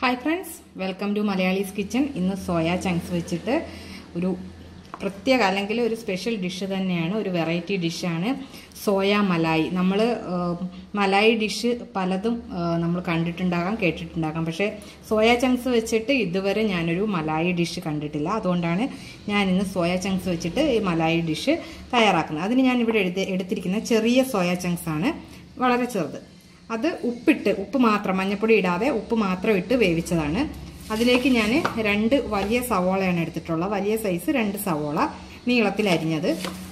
Hi friends, welcome to Malayalees kitchen. ഇന്ന് soya chunks വെച്ചിട്ട് ഒരു പ്രത്യേക അല്ലെങ്കിൽ ഒരു സ്പെഷ്യൽ ഡിഷ് തന്നെയാണ്, ഒരു വെറൈറ്റി ഡിഷാണ് സോയ മലായി. നമ്മൾ മലായി ഡിഷ് പലതും നമ്മൾ കണ്ടിട്ടുണ്ടാകാം, കേട്ടിട്ടുണ്ടാകാം. പക്ഷേ സോയ ചങ്ക്സ് വെച്ചിട്ട് ഇതുവരെ ഞാനൊരു മലായി ഡിഷ് കണ്ടിട്ടില്ല. അതുകൊണ്ടാണ് ഞാൻ ഇന്ന് സോയ ചങ്ക്സ് വെച്ചിട്ട് ഈ മലായി ഡിഷ് തയ്യാറാക്കുന്നത്. അതിന് ഞാനിവിടെ എടുത്തിരിക്കുന്ന ചെറിയ സോയ ചങ്ക്സ് ആണ്, വളരെ ചെറുത്. അത് ഉപ്പ് മാത്രം, മഞ്ഞപ്പൊടി ഇടാതെ ഉപ്പ് മാത്രം ഇട്ട് വേവിച്ചതാണ്. അതിലേക്ക് ഞാൻ 2 വലിയ സവോളയാണ് എടുത്തിട്ടുള്ളത്. വലിയ സൈസ് 2 സവോള നീളത്തിൽ അരിഞ്ഞത്.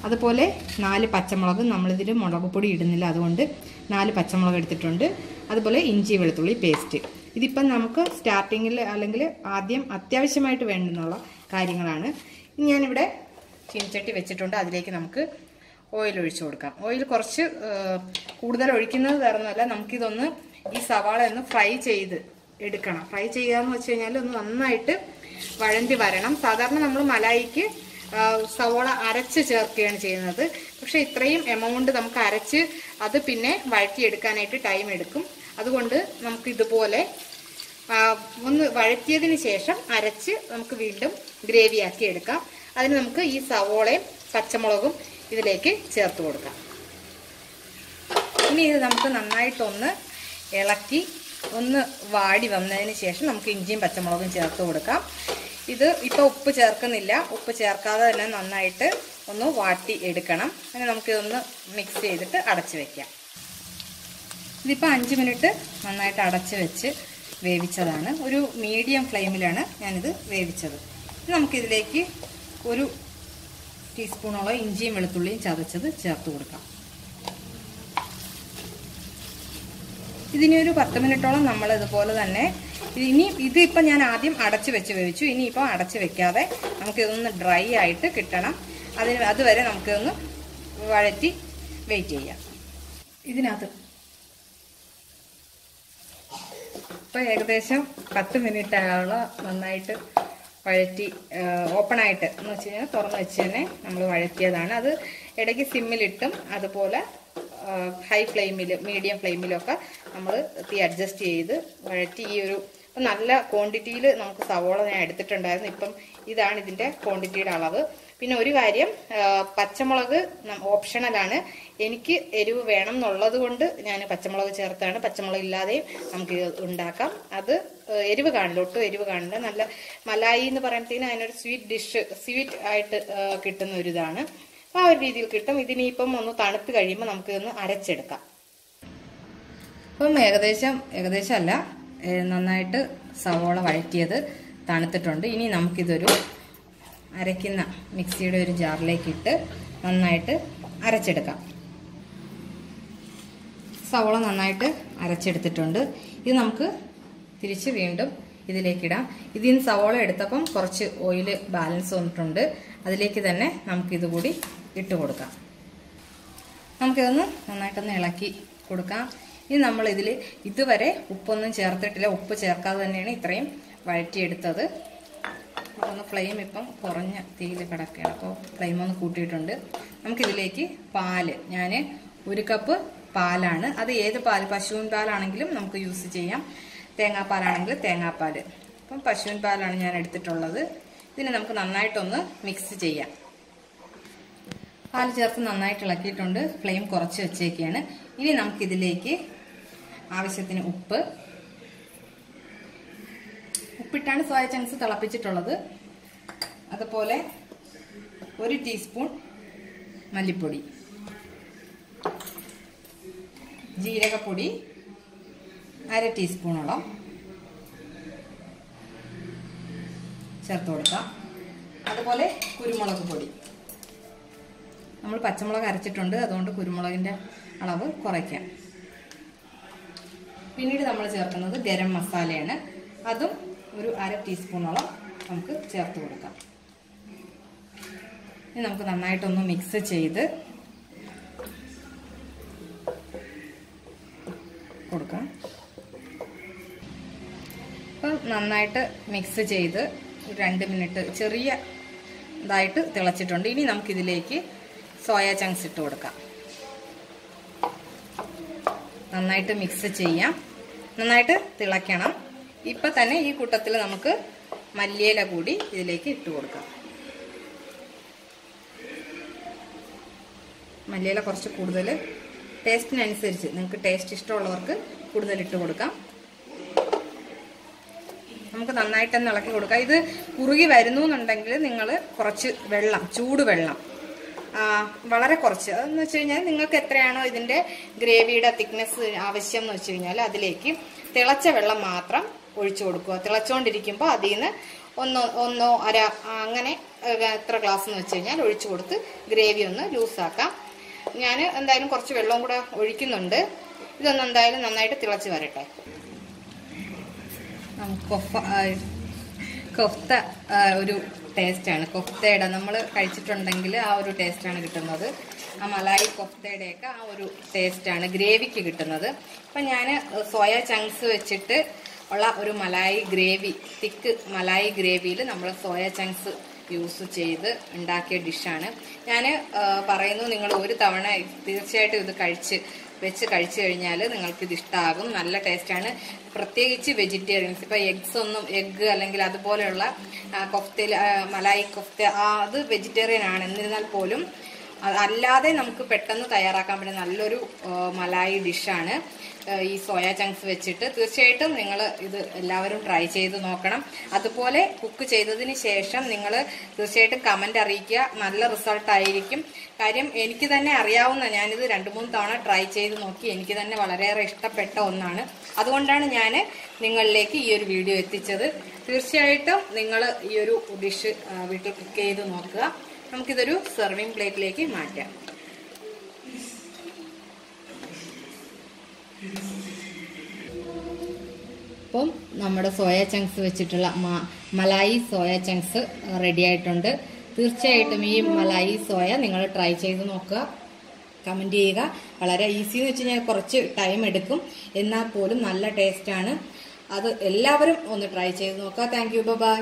അതുപോലെ 4 പച്ചമുളക്. നമ്മളിതിൽ മുളക് പൊടി ഇടുന്നില്ല, അതുകൊണ്ട് 4 പച്ചമുളക് എടുത്തിട്ടുണ്ട്. അതുപോലെ ഇഞ്ചി വെളുത്തുള്ളി പേസ്റ്റ്. ഇതിപ്പം നമുക്ക് സ്റ്റാർട്ടിങ്ങിൽ അല്ലെങ്കിൽ ആദ്യം അത്യാവശ്യമായിട്ട് വേണ്ടുന്നുള്ള കാര്യങ്ങളാണ്. ഞാനിവിടെ ചീനച്ചട്ടി വെച്ചിട്ടുണ്ട്. അതിലേക്ക് നമുക്ക് ഓയിൽ ഒഴിച്ചു കൊടുക്കാം. ഓയിൽ കുറച്ച് കൂടുതൽ ഒഴിക്കുന്നത് തരുന്നതല്ല, നമുക്കിതൊന്ന് ഈ സവാള ഒന്ന് ഫ്രൈ ചെയ്ത് എടുക്കണം. ഫ്രൈ ചെയ്യുക എന്ന് വെച്ച് കഴിഞ്ഞാൽ ഒന്ന് നന്നായിട്ട് വഴണ്ടി വരണം. സാധാരണ നമ്മൾ മലായിക്ക് സവാള അരച്ച് ചേർക്കുകയാണ് ചെയ്യുന്നത്. പക്ഷെ ഇത്രയും എമൗണ്ട് നമുക്ക് അരച്ച് അത് പിന്നെ വഴറ്റിയെടുക്കാനായിട്ട് ടൈം എടുക്കും. അതുകൊണ്ട് നമുക്ക് ഇതുപോലെ ഒന്ന് വഴറ്റിയതിന് ശേഷം അരച്ച് നമുക്ക് വീണ്ടും ഗ്രേവിയാക്കി എടുക്കാം. അതിന് നമുക്ക് ഈ സവോളയും പച്ചമുളകും ഇതിലേക്ക് ചേർത്ത് കൊടുക്കാം. ഇനി ഇത് നമുക്ക് നന്നായിട്ടൊന്ന് ഇളക്കി ഒന്ന് വാടി വന്നതിന് ശേഷം നമുക്ക് ഇഞ്ചിയും പച്ചമുളകും ചേർത്ത് കൊടുക്കാം. ഇത് ഇപ്പോൾ ഉപ്പ് ചേർക്കുന്നില്ല, ഉപ്പ് ചേർക്കാതെ തന്നെ നന്നായിട്ട് ഒന്ന് വാട്ടി എടുക്കണം. അങ്ങനെ നമുക്കിതൊന്ന് മിക്സ് ചെയ്തിട്ട് അടച്ച് വയ്ക്കാം. ഇതിപ്പോൾ 5 മിനിറ്റ് നന്നായിട്ട് അടച്ച് വെച്ച് വേവിച്ചതാണ്. ഒരു മീഡിയം ഫ്ലെയിമിലാണ് ഞാനിത് വേവിച്ചത്. നമുക്കിതിലേക്ക് 1 ടീസ്പൂണോളം ഇഞ്ചിയും വെളുത്തുള്ളിയും ചതച്ചത് ചേർത്ത് കൊടുക്കാം. ഇതിനി ഒരു 10 മിനിറ്റോളം നമ്മൾ ഇതുപോലെ തന്നെ ഇതിപ്പോൾ ഞാൻ ആദ്യം അടച്ച് വെച്ച് വേവിച്ചു. ഇനിയിപ്പോൾ അടച്ച് വെക്കാതെ നമുക്കിതൊന്ന് ഡ്രൈ ആയിട്ട് കിട്ടണം. അതുവരെ നമുക്കിതൊന്ന് വഴറ്റി വെയിറ്റ് ചെയ്യാം. ഇതിനകത്ത് ഇപ്പോൾ ഏകദേശം 10 മിനിറ്റ് ആയുള്ള നന്നായിട്ട് വഴറ്റി ഓപ്പണായിട്ട് എന്ന് വെച്ച് കഴിഞ്ഞാൽ തുറന്ന് വെച്ച് തന്നെ നമ്മൾ വഴറ്റിയതാണ്. അത് ഇടയ്ക്ക് സിമ്മിലിട്ടും അതുപോലെ ഹൈ ഫ്ലെയിമിൽ മീഡിയം ഫ്ലെയിമിലൊക്കെ നമ്മൾ തീ അഡ്ജസ്റ്റ് ചെയ്ത് വഴറ്റി ഈ ഒരു നല്ല ക്വാണ്ടിറ്റിയിൽ നമുക്ക് സവോള ഞാൻ എടുത്തിട്ടുണ്ടായിരുന്നു. ഇപ്പം ഇതാണ് ഇതിൻ്റെ ക്വാണ്ടിറ്റിയുടെ അളവ്. പിന്നെ ഒരു കാര്യം, പച്ചമുളക് ഓപ്ഷണലാണ്. എനിക്ക് എരിവ് വേണം എന്നുള്ളത് കൊണ്ട് ഞാൻ പച്ചമുളക് ചേർത്താണ്. പച്ചമുളക് ഇല്ലാതെയും നമുക്ക് ഉണ്ടാക്കാം. അത് എരിവ് കാണില്ല, ഒട്ടും എരിവ് കാണില്ല. നല്ല മലായി എന്ന് പറയുമ്പോഴത്തേനും അതിനൊരു സ്വീറ്റ് ആയിട്ട് കിട്ടുന്ന ഒരു ഇതാണ്. അപ്പോൾ ആ ഒരു രീതിയിൽ കിട്ടും. ഇതിനിപ്പം ഒന്ന് തണുത്ത് കഴിയുമ്പോൾ നമുക്കിതൊന്ന് അരച്ചെടുക്കാം. അപ്പം ഏകദേശം അല്ല, നന്നായിട്ട് സവോള വഴറ്റിയത് തണുത്തിട്ടുണ്ട്. ഇനി നമുക്കിതൊരു അരയ്ക്കുന്ന മിക്സിയുടെ ഒരു ജാറിലേക്ക് ഇട്ട് നന്നായിട്ട് അരച്ചെടുക്കാം. സവോള നന്നായിട്ട് അരച്ചെടുത്തിട്ടുണ്ട്. ഇത് നമുക്ക് തിരിച്ച് വീണ്ടും ഇതിലേക്കിടാം. ഇതിൽ നിന്ന് സവോള എടുത്തപ്പം കുറച്ച് ഓയിൽ ബാലൻസ് വന്നിട്ടുണ്ട്. അതിലേക്ക് തന്നെ നമുക്കിതുകൂടി ഇട്ട് കൊടുക്കാം. നമുക്കിതൊന്ന് നന്നായിട്ടൊന്ന് ഇളക്കി കൊടുക്കാം. ഇനി നമ്മൾ ഇതുവരെ ഉപ്പൊന്നും ചേർത്തിട്ടില്ല. ഉപ്പ് ചേർക്കാതെ തന്നെയാണ് ഇത്രയും വഴറ്റിയെടുത്തത്. ഒന്ന് ഫ്ലെയിം ഇപ്പം കുറഞ്ഞ തീയിൽ കിടക്കുകയാണ്, അപ്പോൾ ഫ്ലെയിം ഒന്ന് കൂട്ടിയിട്ടുണ്ട്. നമുക്കിതിലേക്ക് പാല്, ഞാൻ 1 കപ്പ് പാലാണ്. അത് ഏത് പാല്, പശുവിൻ പാലാണെങ്കിലും നമുക്ക് യൂസ് ചെയ്യാം, തേങ്ങാപ്പാലാണെങ്കിൽ തേങ്ങാപ്പാൽ. അപ്പം പശുവിൻ പാലാണ് ഞാൻ എടുത്തിട്ടുള്ളത്. ഇതിനെ നമുക്ക് നന്നായിട്ടൊന്ന് മിക്സ് ചെയ്യാം. പാൽ ചേർത്ത് നന്നായിട്ട് ഇളക്കിയിട്ടുണ്ട്. ഫ്ലെയിം കുറച്ച് വെച്ചേക്കാണ്. ഇനി നമുക്കിതിലേക്ക് ആവശ്യത്തിന് ഉപ്പിട്ടാണ് സോയ ചങ്ക്സ് തിളപ്പിച്ചിട്ടുള്ളത്. അതുപോലെ 1 ടീസ്പൂൺ മല്ലിപ്പൊടി, ജീരകപ്പൊടി 1/2 ടീസ്പൂണോളം ചേർത്ത് കൊടുക്കാം. അതുപോലെ കുരുമുളക് പൊടി, നമ്മൾ പച്ചമുളക് അരച്ചിട്ടുണ്ട്, അതുകൊണ്ട് കുരുമുളകിൻ്റെ അളവ് കുറയ്ക്കാം. പിന്നീട് നമ്മൾ ചേർക്കുന്നത് ഗരം മസാലയാണ്. അതും ഒരു 1/2 ടീസ്പൂണോളം നമുക്ക് ചേർത്ത് കൊടുക്കാം. ഇനി നമുക്ക് നന്നായിട്ടൊന്ന് മിക്സ് ചെയ്ത് കൊടുക്കാം. അപ്പം നന്നായിട്ട് മിക്സ് ചെയ്ത് 2 മിനിറ്റ് ചെറിയ ഇതായിട്ട് തിളച്ചിട്ടുണ്ട്. ഇനി നമുക്കിതിലേക്ക് സോയ ചങ്ക്സ് ഇട്ട് കൊടുക്കാം. നന്നായിട്ട് മിക്സ് ചെയ്യാം. നന്നായിട്ട് തിളയ്ക്കണം. ഇപ്പം തന്നെ ഈ കൂട്ടത്തിൽ നമുക്ക് മല്ലിയില കൂടി ഇതിലേക്ക് ഇട്ട് കൊടുക്കാം. മല്ലിയില കുറച്ച് കൂടുതൽ ടേസ്റ്റിനനുസരിച്ച് നിങ്ങൾക്ക് ടേസ്റ്റ് ഇഷ്ടമുള്ളവർക്ക് കൂടുതൽ ഇട്ട് കൊടുക്കാം. നമുക്ക് നന്നായിട്ടൊന്ന് ഇളക്കി കൊടുക്കാം. ഇത് കുറുകി വരുന്നു എന്നുണ്ടെങ്കിൽ നിങ്ങൾ കുറച്ച് വെള്ളം, ചൂടുവെള്ളം വളരെ കുറച്ച്, അതെന്ന് വെച്ച് കഴിഞ്ഞാൽ നിങ്ങൾക്ക് എത്രയാണോ ഇതിൻ്റെ ഗ്രേവിയുടെ തിക്നെസ് ആവശ്യം എന്ന് വെച്ച് കഴിഞ്ഞാൽ അതിലേക്ക് തിളച്ച വെള്ളം മാത്രം ഒഴിച്ചു കൊടുക്കുക. തിളച്ചുകൊണ്ടിരിക്കുമ്പോൾ അതിൽ നിന്ന് ഒന്നോ അര അങ്ങനെ എത്ര ഗ്ലാസ് എന്ന് വെച്ച് കഴിഞ്ഞാൽ ഒഴിച്ചു കൊടുത്ത് ഗ്രേവി ഒന്ന് ലൂസാക്കാം. ഞാൻ എന്തായാലും കുറച്ച് വെള്ളവും കൂടെ ഒഴിക്കുന്നുണ്ട്. ഇതൊന്നും എന്തായാലും നന്നായിട്ട് തിളച്ച് വരട്ടെ. കൊഫ്ത ഒരു ടേസ്റ്റാണ്. കൊഫ്തയുടെ നമ്മൾ കഴിച്ചിട്ടുണ്ടെങ്കിൽ ആ ഒരു ടേസ്റ്റാണ് കിട്ടുന്നത്. ആ മലായി കൊഫ്തയുടെയൊക്കെ ആ ഒരു ടേസ്റ്റാണ് ഗ്രേവിക്ക് കിട്ടുന്നത്. അപ്പം ഞാൻ സോയ ചങ്ക്സ് വെച്ചിട്ട് ഉള്ള ഒരു മലായി ഗ്രേവി, തിക്ക് മലായി ഗ്രേവിയിൽ നമ്മൾ സോയ ചങ്ക്സ് യൂസ് ചെയ്ത് ഉണ്ടാക്കിയ ഡിഷാണ്. ഞാൻ പറയുന്നു, നിങ്ങൾ ഒരു തവണ തീർച്ചയായിട്ടും ഇത് വെച്ച് കഴിച്ചു കഴിഞ്ഞാൽ നിങ്ങൾക്കിത് ഇഷ്ടമാകും. നല്ല ടേസ്റ്റാണ്. പ്രത്യേകിച്ച് വെജിറ്റേറിയൻസ്, ഇപ്പോൾ എഗ്ഗ് അല്ലെങ്കിൽ അതുപോലെയുള്ള കൊഫ്തയിൽ മലായി കൊഫ്ത അത് വെജിറ്റേറിയൻ ആണ്. എന്നിരുന്നാൽ പോലും അല്ലാതെ നമുക്ക് പെട്ടെന്ന് തയ്യാറാക്കാൻ പറ്റുന്ന നല്ലൊരു മലായി ഡിഷാണ് ഈ സോയ ചങ്ക്സ് വെച്ചിട്ട്. തീർച്ചയായിട്ടും നിങ്ങൾ ഇത് എല്ലാവരും ട്രൈ ചെയ്ത് നോക്കണം. അതുപോലെ കുക്ക് ചെയ്തതിന് ശേഷം നിങ്ങൾ തീർച്ചയായിട്ടും കമൻ്റ് അറിയിക്കുക. നല്ല റിസൾട്ടായിരിക്കും. കാര്യം എനിക്ക് തന്നെ അറിയാവുന്ന, ഞാനിത് 2-3 തവണ ട്രൈ ചെയ്ത് നോക്കി, എനിക്ക് തന്നെ വളരെയേറെ ഇഷ്ടപ്പെട്ട ഒന്നാണ്. അതുകൊണ്ടാണ് ഞാൻ നിങ്ങളിലേക്ക് ഈ ഒരു വീഡിയോ എത്തിച്ചത്. തീർച്ചയായിട്ടും നിങ്ങൾ ഈ ഒരു ഡിഷ് വീട്ടിൽ കുക്ക് ചെയ്ത് നോക്കുക. നമുക്കിതൊരു സെർവിങ് പ്ലേറ്റിലേക്ക് മാറ്റാം. അപ്പം നമ്മുടെ സോയ ചങ്ക്സ് വെച്ചിട്ടുള്ള മലായി സോയ ചങ്ക്സ് റെഡി ആയിട്ടുണ്ട്. തീർച്ചയായിട്ടും ഈ മലായി സോയ നിങ്ങൾ ട്രൈ ചെയ്ത് നോക്കുക, കമൻറ്റ് ചെയ്യുക. വളരെ ഈസി എന്ന് വെച്ച് കഴിഞ്ഞാൽ കുറച്ച് ടൈം എടുക്കും, എന്നാൽ പോലും നല്ല ടേസ്റ്റാണ്. അത് എല്ലാവരും ഒന്ന് ട്രൈ ചെയ്ത് നോക്കുക. Thank you, by.